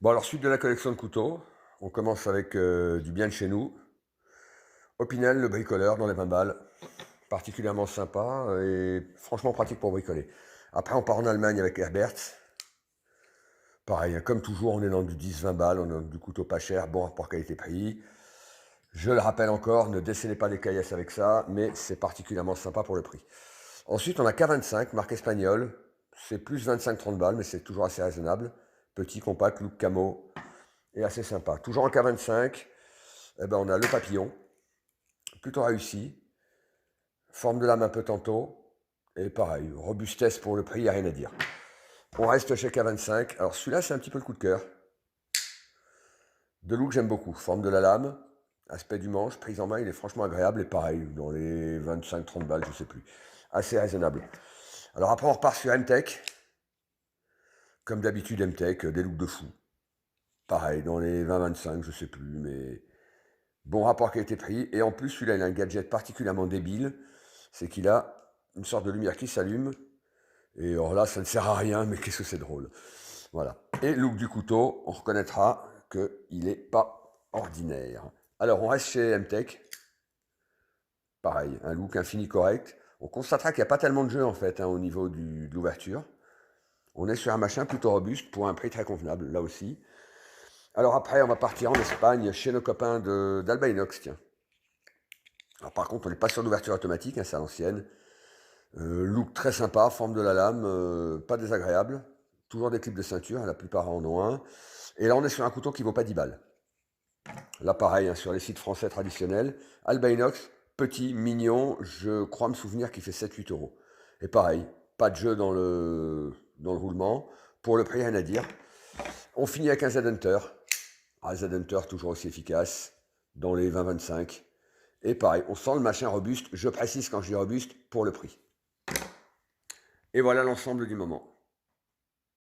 Bon alors suite de la collection de couteaux, on commence avec, du bien de chez nous. Opinel, le bricoleur dans les 20 balles, particulièrement sympa, et franchement pratique pour bricoler. Après on part en Allemagne avec Herberts. Pareil, hein, comme toujours, on est dans du 10-20 balles, on est dans du couteau pas cher, bon rapport qualité-prix. Je le rappelle encore, ne dessinez pas des caillasses avec ça, mais c'est particulièrement sympa pour le prix. Ensuite, on a K25, marque espagnole. C'est plus 25-30 balles, mais c'est toujours assez raisonnable. Petit, compact, look camo, et assez sympa. Toujours en K25, eh ben, on a le papillon, plutôt réussi. Forme de lame un peu tantôt. Et pareil, robustesse pour le prix, il n'y a rien à dire. On reste chez K25. Alors celui-là, c'est un petit peu le coup de cœur. De look, j'aime beaucoup. Forme de la lame, aspect du manche, prise en main, il est franchement agréable. Et pareil, dans les 25-30 balles, je sais plus. Assez raisonnable. Alors après, on repart sur MTech. Comme d'habitude, MTech, des looks de fou. Pareil, dans les 20-25, je sais plus, mais bon rapport qualité-prix. Et en plus, celui-là, il a un gadget particulièrement débile. C'est qu'il a une sorte de lumière qui s'allume. Et alors là, ça ne sert à rien, mais qu'est-ce que c'est drôle. Voilà. Et look du couteau, on reconnaîtra qu'il n'est pas ordinaire. Alors, on reste chez MTech. Pareil, un look infini correct. On constatera qu'il n'y a pas tellement de jeu en fait, hein, au niveau de l'ouverture. On est sur un machin plutôt robuste pour un prix très convenable, là aussi. Alors après, on va partir en Espagne chez nos copains d'Alba Inox, tiens. Alors par contre, on n'est pas sur d'ouverture automatique, hein, c'est à l'ancienne. Look très sympa, forme de la lame, pas désagréable. Toujours des clips de ceinture, la plupart en ont un. Et là, on est sur un couteau qui vaut pas 10 balles. Là, pareil, hein, sur les sites français traditionnels. Alba Inox, petit, mignon, je crois me souvenir qu'il fait 7-8 euros. Et pareil, pas de jeu dans le roulement. Pour le prix, rien à dire. On finit avec un Z-Hunter. Ah, Z-Hunter, toujours aussi efficace, dans les 20-25. Et pareil, on sent le machin robuste. Je précise quand je dis robuste, pour le prix. Et voilà l'ensemble du moment.